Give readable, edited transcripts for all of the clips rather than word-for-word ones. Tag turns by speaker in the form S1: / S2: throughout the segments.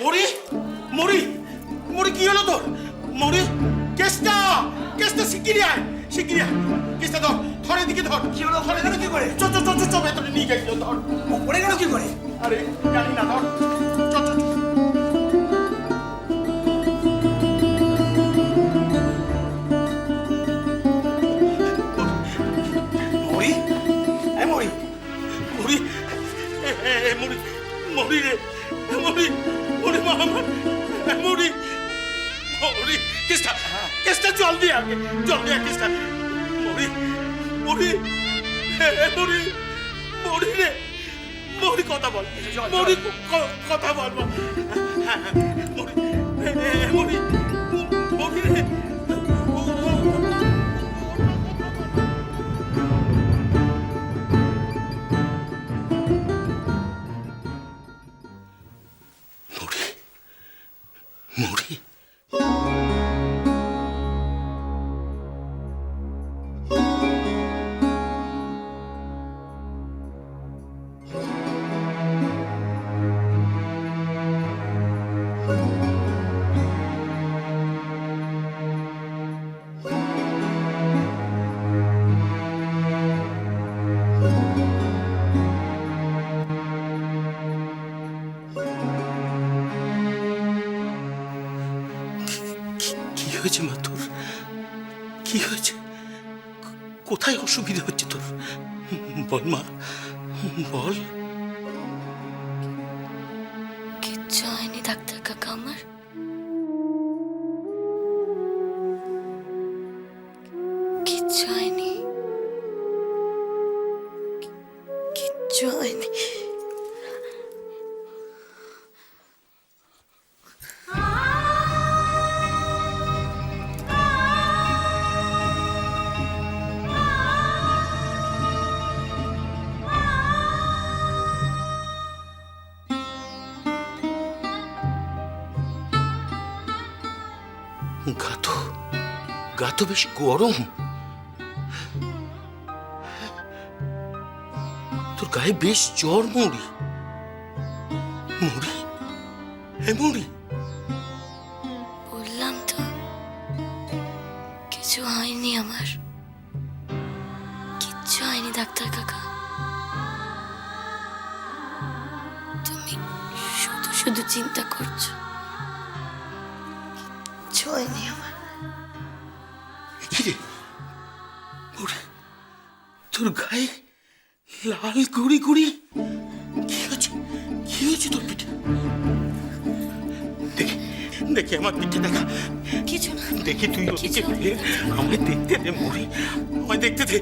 S1: মরি মরি মরি কি হলো তোর? মরি কেসটা কেসটা শিগগিরই আয়, শিগগিরই আয়। কেসটা ধর, ধর এদিকে ধর।
S2: কি হলো?
S1: ধর এদিকে
S2: কি করে?
S1: চ চ চ চ ভেতরে নিয়ে গেছিল ধর।
S2: পড়ে গেল কি করে?
S1: আরে জানি না, ধর চ চ চ।
S2: মরি? এই মরি,
S1: মরি মরি মরি রে মরি মরি মা আমার মরি মরি। কেসটা কেসটা জল দিয়ে আগে, জল দিয়ে কেসটা। মরি মরি মরি মরি রে মরি, কথা বল মরি, কথা বল মরি মরি মরি রে। মরি কি হয়েছে মা তোর? কি হয়েছে? কোথায় অসুবিধা হচ্ছে তোর? বল মা, বল।
S3: কিচ্ছু হয়নি ডাক্তার কাকা আমার। কিচ্ছু হয়নি, কিচ্ছু হয়নি।
S1: গা তো বেশ গরম। তোর গায়ে বেশ জ্বর মরি। মরি মরি
S3: বললাম তো কিছু হয়নি আমার, কিচ্ছু হয়নি ডাক্তার কাকা। তুমি শুধু শুধু চিন্তা করছো, কিচ্ছু হয়নি আমার।
S1: কি রে তোর গায়ে লাল গুড়ি গুড়ি? কি হয়েছে? কি হয়েছে তোর পিঠে? দেখি দেখি আমার পিঠে দেখা।
S3: কিছু না,
S1: দেখি তুই
S3: কিছু
S1: ওদিকে আমায় দেখতে দে মরি, আমায় দেখতে দে,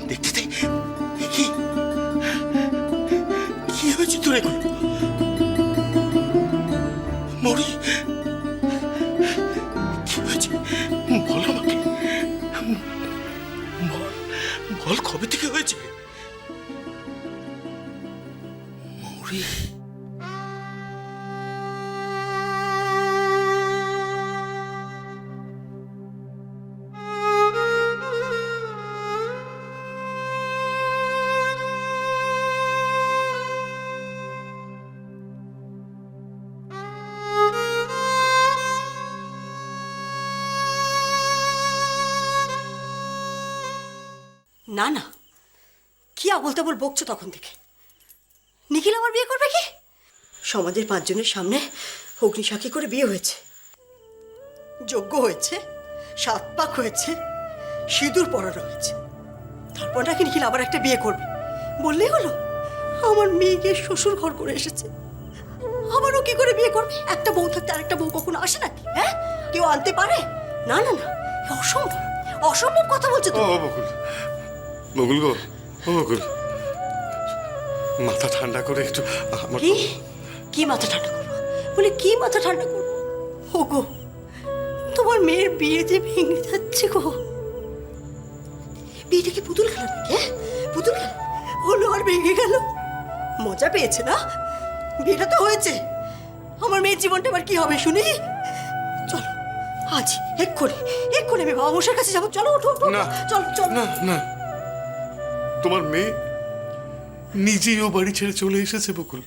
S1: দেখতে দে। কি কি হয়েছে তোর এগুলো? মরি কি হয়েছে বল আমাকে, বল বল কবে থেকে হয়েছে? মরি
S4: না না, কি আবল তাবল বকছো তখন থেকে? নিখিল আমার বিয়ে করবে কি? সমাজের 5 জনের সামনে অগ্নিসাক্ষী করে বিয়ে হয়েছে, যোগ্য হয়েছে, 7 পাক হয়েছে, সিঁদুর পরানো হয়েছে। তারপর নাকি নিখিল আবার একটা বিয়ে করবে বললেই হলো? আমার মেয়েকে শ্বশুর ঘর করে এসেছে, আবারও কি করে বিয়ে করবে? একটা বউ থাকতে আরেকটা বউ কখনো আসে নাকি? হ্যাঁ, কেউ আনতে পারে? না না না, অসম্ভব, অসম্ভব কথা বলছো তো।
S5: বকুল গো, ও বকুল, মাথা ঠান্ডা করে একটু আমার।
S4: কি কি মাথা ঠান্ডা করবো? বলে কি মাথা ঠান্ডা করবো? ও গো, তোমার মেয়ের বিয়ে যে ভেঙে যাচ্ছে গো। বিয়েটা কি পুতুল খেলা নাকি? হ্যাঁ, পুতুল খেলা হলো আর ভেঙে গেল। মজা পেয়েছে না? বিয়েটা তো হয়েছে, আমার মেয়ের জীবনটা আবার কি হবে শুনি? চলো আজ এক্ষুনি এক্ষুনি আমি বাবা মশার কাছে যাবো। চলো ওঠো ওঠো,
S5: না
S4: চল চল।
S5: না না, তোমার মেয়ে নিজেই ও বাড়ি ছেড়ে চলে এসেছে বকুল।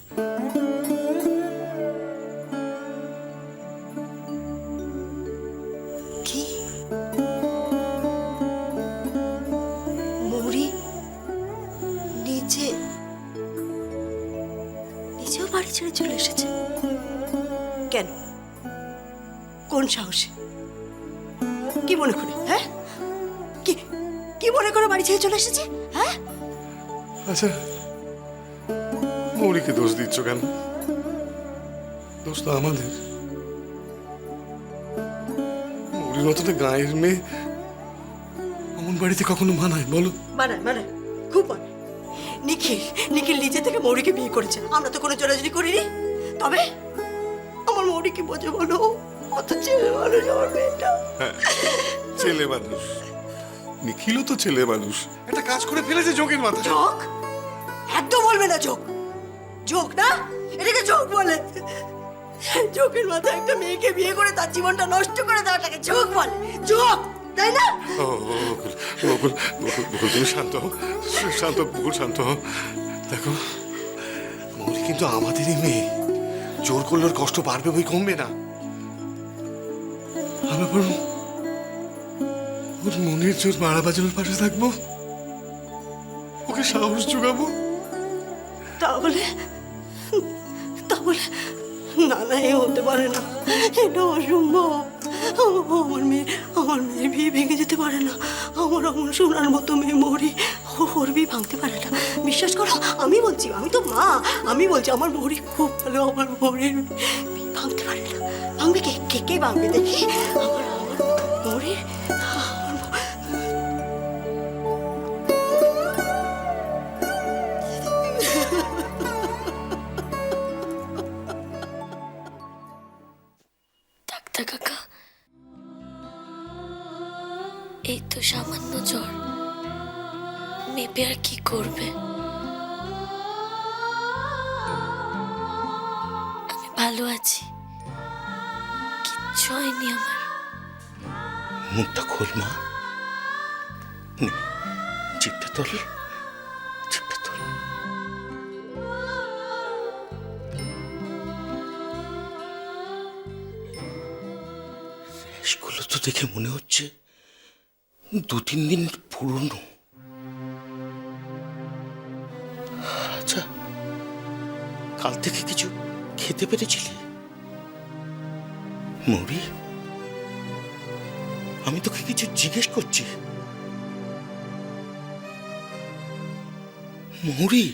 S3: চলে এসেছে।
S4: কেন? কোন সাহসে? কি মনে করে? হ্যাঁ, কি কি মনে করে বাড়ি ছেড়ে চলে এসেছে? হ্যাঁ,
S5: আচ্ছা, মৌরিকে দোষ দিচ্ছ কেন? দোষ তো আমাদের। মৌরির মতন গায়ের মেয়ে অমন বাড়িতে কখনো মানায় বলো?
S4: মানায়, মানায়, খুব মানায়। নিখিল নিখিল নিজে থেকে মৌরিকে বিয়ে করেছে, আমরা তো কোনো জোরাজুরি করিনি। তবে আমার মৌরি কি বোঝে বলো? অত ছেলে মানুষ আমার মেয়েটা।
S5: হ্যাঁ, ছেলে মানুষ। নিখিলও তো ছেলে মানুষ, একটা কাজ করে ফেলেছে যোগের মাথায়।
S4: যোগ? একদম বলবে না যোগ। যোগ না, এটাকে যোগ বলে। যোগের মাথায় একটা মেয়েকে বিয়ে করে তার জীবনটা নষ্ট করে দেওয়াটাকে যোগ বলে। যোগ, তাই না?
S5: ও, বকুল, বকুল, বকুল, বকুল, তুমি শান্ত হও, শান্ত, বকুল, শান্ত হও। দেখো, মৌরি কিন্তু আমাদেরই মেয়ে। জোর করলে ওর কষ্ট বাড়বে, বই কমবে না। আমরা বরং ওর মনের জোর বাড়াবাজোর পাশে থাকবো, ওকে সাহস যোগাবো।
S4: তাহলে তাহলে না না, এ হতে পারে না, এটা অসম্ভব। আমার মেয়ের বিয়ে ভেঙে যেতে পারে না। আমার সোনার মতো মেয়ে মৌরি, ওর বিয়ে ভাঙতে পারে না। বিশ্বাস করো, আমি বলছি, আমি তো মা, আমি বলছি আমার মৌরি খুব ভালো। আমার মৌরির বিয়ে ভাঙতে পারে না। ভাঙবে কে? কে কে ভাঙবে দেখি? আমার মৌরির
S3: ডাক্তার কাকা, এই তো সামান্য জ্বর, মেপে আর কি করবে? আমি ভালো আছি, কিচ্ছু হয়নি আমার।
S2: মুখটা খোল মা, নে, চিপটা তোল, চিপটা তোল। র্যাশগুলো তো দেখে মনে হচ্ছে 2-3 দিন পুরনো। আচ্ছা, কাল থেকে কিছু খেতে পেরেছিলি মৌরি? আমি তোকে কিছু জিজ্ঞেস করছি মৌরি।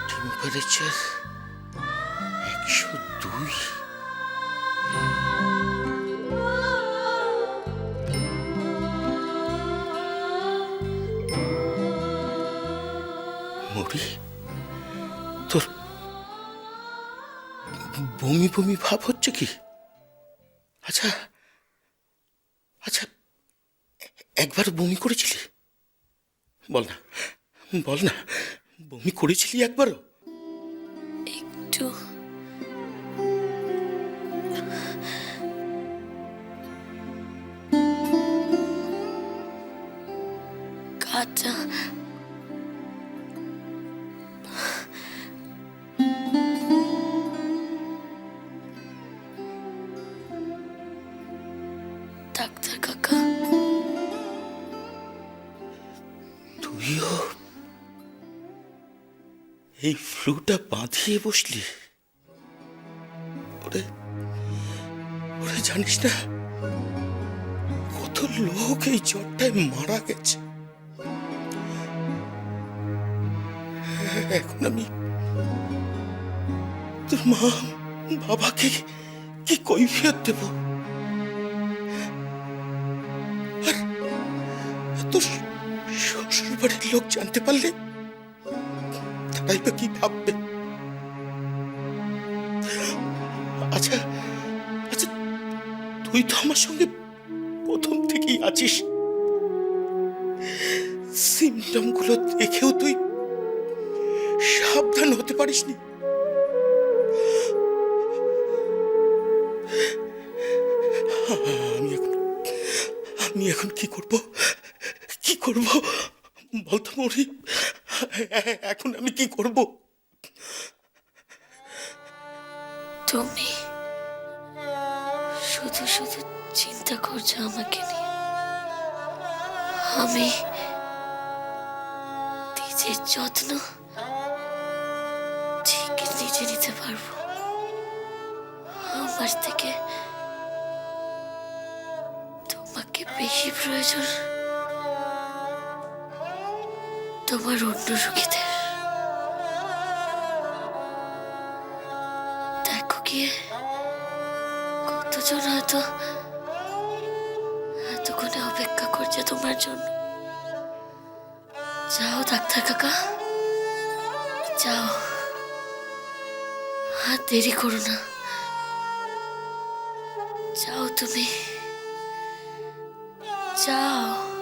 S2: টেম্পারেচার 102। মৌরি, তোর বমি বমি ভাব হচ্ছে কি? আচ্ছা আচ্ছা, একবার বমি করেছিলি? বল না, বল না, বমি করেছিলি একবারও?
S3: একটু কাঁচা ডাক্তার কাকা,
S2: তুইও এই ফ্লুটা বাঁধিয়ে বসলি? ওরে ওরে, জানিস না কত লোক এই জ্বরটায় মারা গেছে? এখন আমি তোর মা বাবাকে কি কৈফিয়ত দেব? আর তোর শ্বশুর বাড়ির লোক জানতে পারলে তারাই বা কি ভাববে? আচ্ছা আচ্ছা, তুই তো আমার সঙ্গে প্রথম থেকেই আছিস, সিমটম গুলো দেখেও তুই সাবধান হতে পারিসনি। আমি এখন কি করব? কি করব বলতো মৌরি? এখন আমি কি করব?
S3: তুমি শুধু শুধু চিন্তা করছো আমাকে নিয়ে। আমি নিজের যত্ন ঠিক নিজে নিতে পারবো। আমার থেকে তোমাকে বেশি প্রয়োজন তোমার অন্য রোগীদের। দেখো গিয়ে কতজন হয়তো এতক্ষণে অপেক্ষা করছে তোমার জন্য। যাও ডাক্তার কাকা, যাও, আর দেরি করো না। যাও তুমি, যাও।